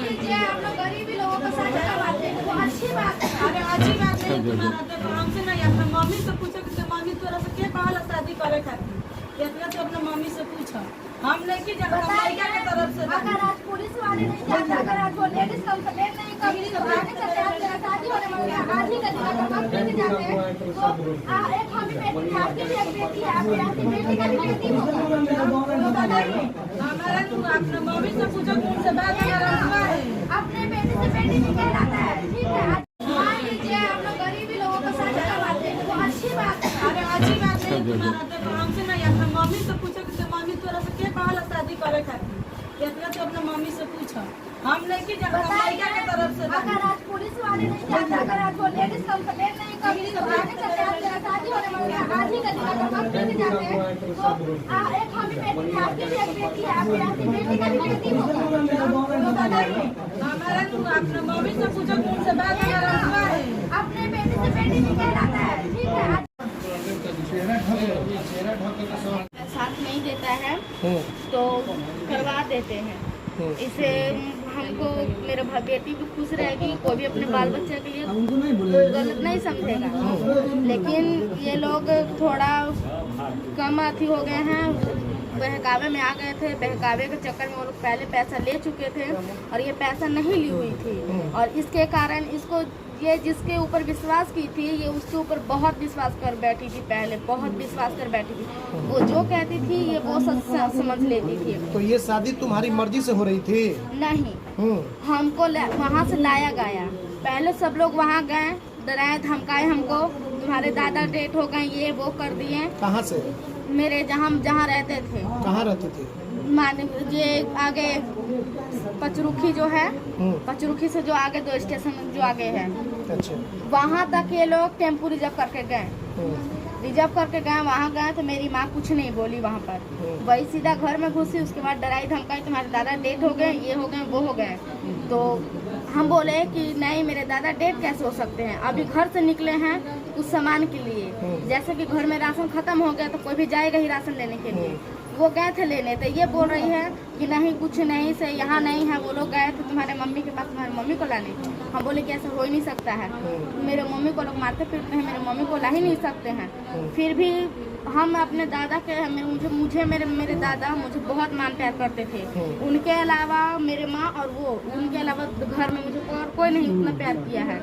लीजिए, हम लोग गरीबी लोगों को साझा करवाते हैं, वो अच्छी बात है। अरे अच्छी बात नहीं तुम्हारा, देखो हमसे नहीं, अपने मम्मी से पूछो कि मम्मी तोरा से के कहला शादी करे खातिर, इतना तो अपने मम्मी से पूछो। हम नहीं की जाना लड़का के तरफ से। अगर आज पुलिस वाले नहीं जाते, अगर आज वो लेडीज कंप्लेंट नहीं करी तो आगे चलते आज मेरा शादी होने वाला है, आज ही का दिन अगर हम लेके जाते हैं तो एक हम भी बेटी है, आपकी भी एक बेटी है, आपकी बेटी का भी बेटी होगा, तो बताइए। हमारा तुम अपने मम्मी से पूछो कि उनसे बात करना है। अपने बेटी से बेटी नहीं कहलाता है, ठीक है। मान लीजिए, हम लोग गरीबी लोगों को साझा करवाते हैं, वो अच्छी बात है। अरे अच्छी बात नहीं तुम्हारा, देखो हमसे नहीं, अपने मम्मी से पूछो कि मम्मी तोरा से के कहला शादी करे खातिर, इतना तो अपने मम्मी से पूछो। हम नहीं की जाना लड़का के तरफ से। अगर आज पुलिस वाले नहीं जाते, अगर आज वो लेडीज कंप्लेंट नहीं करी तो आगे चलते आज मेरा शादी होने वाला है, आज ही का दिन अगर हम लेके जाते हैं तो एक हम भी बेटी है, आपकी भी एक बेटी है, आपकी बेटी का भी बेटी होगा, तो बताइए। हमारा तुम अपने मम्मी से पूछो कि उनसे बात करना है। अपने बेटी से बेटी नहीं कहलाता है, ठीक है। साथ नहीं देता है तो करवा देते हैं। इसे हमको मेरे बेटी भी खुश रहेगी, कोई भी अपने बाल बच्चे के लिए गलत नहीं समझेगा। लेकिन ये लोग थोड़ा कम अथी हो गए हैं, बहकावे में आ गए थे। बहकावे के चक्कर में वो लोग पहले पैसा ले चुके थे और ये पैसा नहीं ली हुई थी, और इसके कारण इसको ये जिसके ऊपर विश्वास की थी ये उसके ऊपर बहुत विश्वास कर बैठी थी, पहले बहुत विश्वास कर बैठी थी। वो जो कहती थी ये वो समझ लेती थी। तो ये शादी तुम्हारी मर्जी से हो रही थी? नहीं, हमको वहाँ से लाया गया। पहले सब लोग वहाँ गए, डराए धमकाए हमको, तुम्हारे दादा डेट हो गए, ये वो कर दिए। कहाँ से? मेरे जहाँ रहते थे। कहाँ रहते थे? मान ये आगे पचरुखी जो है, पचरुखी से जो आगे 2 स्टेशन जो आगे है, अच्छा, वहाँ तक ये लोग टेम्पू रिजर्व करके गए। वहाँ गए तो मेरी माँ कुछ नहीं बोली वहाँ पर, वही सीधा घर में घुसी। उसके बाद डराई धमकाई, तुम्हारे दादा डेट हो गए, ये हो गए, वो हो गए। तो हम बोले कि नहीं, मेरे दादा डेट कैसे हो सकते हैं, अभी घर से निकले हैं कुछ सामान के लिए। जैसे कि घर में राशन खत्म हो गया तो कोई भी जाएगा ही राशन लेने के लिए। वो गए थे लेने, तो ये बोल रही है कि नहीं कुछ नहीं से यहाँ नहीं है, वो लोग गए थे तुम्हारे मम्मी के पास, तुम्हारी मम्मी को लाने। हम बोले कि ऐसा हो ही नहीं सकता है, मेरे मम्मी को लोग मारते पीटते हैं, मेरे मम्मी को ला ही नहीं सकते हैं। फिर भी हम अपने दादा के मेरे दादा मुझे बहुत मान प्यार करते थे। उनके अलावा मेरे माँ और वो, उनके अलावा घर में मुझे और कोई नहीं उतना प्यार किया है।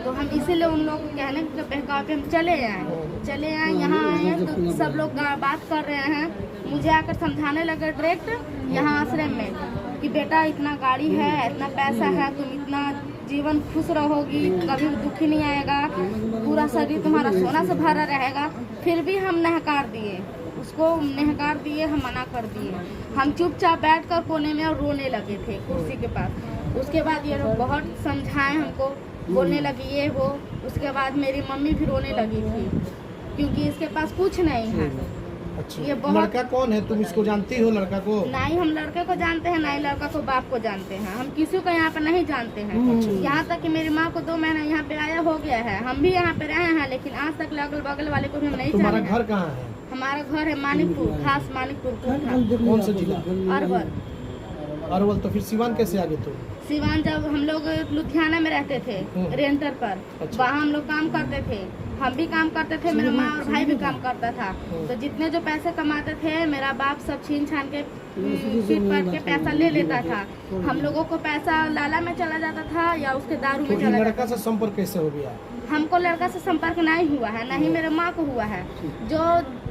तो हम इसीलिए उन लोगों को कहने के बहकाव पे हम चले आए, यहाँ आए तो सब लोग बात कर रहे हैं। मुझे आकर समझाने लगे डायरेक्ट यहाँ आश्रम में कि बेटा इतना गाड़ी है, इतना पैसा है, तुम इतना जीवन खुश रहोगी, कभी दुखी नहीं आएगा, पूरा शरीर तुम्हारा सोना से भरा रहेगा। फिर भी हम नहकार दिए, उसको नहकार दिए, हम मना कर दिए। हम चुपचाप बैठकर कोने में और रोने लगे थे कुर्सी के पास। उसके बाद ये लोग बहुत समझाए हमको, बोलने लगी ये वो। उसके बाद मेरी मम्मी भी रोने लगी थी क्योंकि इसके पास कुछ नहीं है। अच्छा, ये लड़का कौन है? तुम इसको जानती हो लड़का को? नहीं, हम लड़के को जानते हैं, नहीं लड़का को बाप को जानते हैं। हम किसी को यहाँ पे नहीं जानते हैं। यहाँ तक कि मेरी माँ को 2 महीना यहाँ पे आया हो गया है, हम भी यहाँ पे रहे हैं, लेकिन आज तक अगल बगल वाले को भी हम नहीं जानते। तुम्हारा घर कहाँ है? हमारा घर है मानिकपुर, खास मानिकपुर। कौन सा जिला? अरवल। तो फिर सिवान कैसे आ गए तुम? सिवान जब हम लोग लुधियाना में रहते थे रेंटर पर, वहाँ हम लोग काम करते थे, हम भी काम करते थे, मेरा माँ और भाई भी काम करता था। तो जितने जो पैसे कमाते थे मेरा बाप सब छीन छान के पीट पाट के पैसा ले लेता था। हम लोगों को पैसा लाला में चला जाता था या उसके दारू में चला जाता था। लड़का से संपर्क कैसे हो गया? हमको लड़का से संपर्क नहीं हुआ है, नहीं मेरे माँ को हुआ है। जो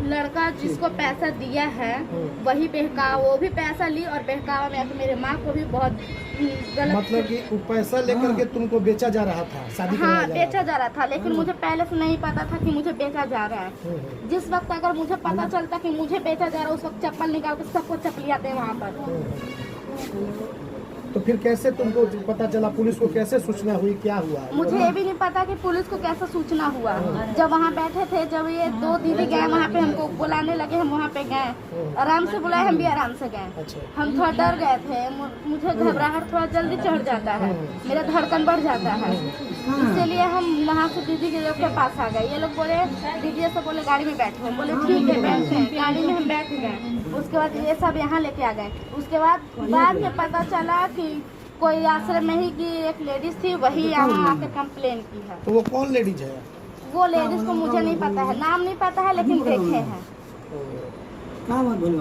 लड़का जिसको पैसा दिया है वही बहकावा, वो भी पैसा ली और बहकावा में आके मेरे माँ को भी बहुत गलत, मतलब कि वो पैसा लेकर के तुमको बेचा जा रहा था, शादी हाँ बेचा जा रहा था। लेकिन मुझे पहले से नहीं पता था कि मुझे बेचा जा रहा है। जिस वक्त अगर मुझे पता चलता कि मुझे बेचा जा रहा है, उस वक्त चप्पल निकाल के सबको चपलियाते हैं वहाँ पर। तो फिर कैसे तुमको पता चला? पुलिस को कैसे सूचना हुई? क्या हुआ? मुझे ये भी नहीं पता कि पुलिस को कैसे सूचना हुआ। जब वहाँ बैठे थे, जब ये 2 दीदी गए वहाँ पे, हमको बुलाने लगे, हम वहाँ पे गए, आराम से बुलाए, हम भी आराम से गए। हम थोड़ा डर गए थे, मुझे घबराहट थोड़ा जल्दी चढ़ जाता है, मेरा धड़कन बढ़ जाता है, इसीलिए हम वहाँ से दीदी के लोग के पास आ गए। ये लोग बोले, दीदी से बोले गाड़ी में बैठो, बोले ठीक है बैठते हैं। गाड़ी में हम बैठ गए। उसके बाद ये सब यहाँ लेके आ गए। उसके बाद में पता चला कि कोई आश्रम में ही की एक लेडीज थी, वही यहाँ आके कंप्लेन की है। तो वो कौन लेडीज है? वो लेडीज को मुझे नहीं पता है, नाम नहीं पता है, लेकिन देखे हैं। कहाँ बात बोले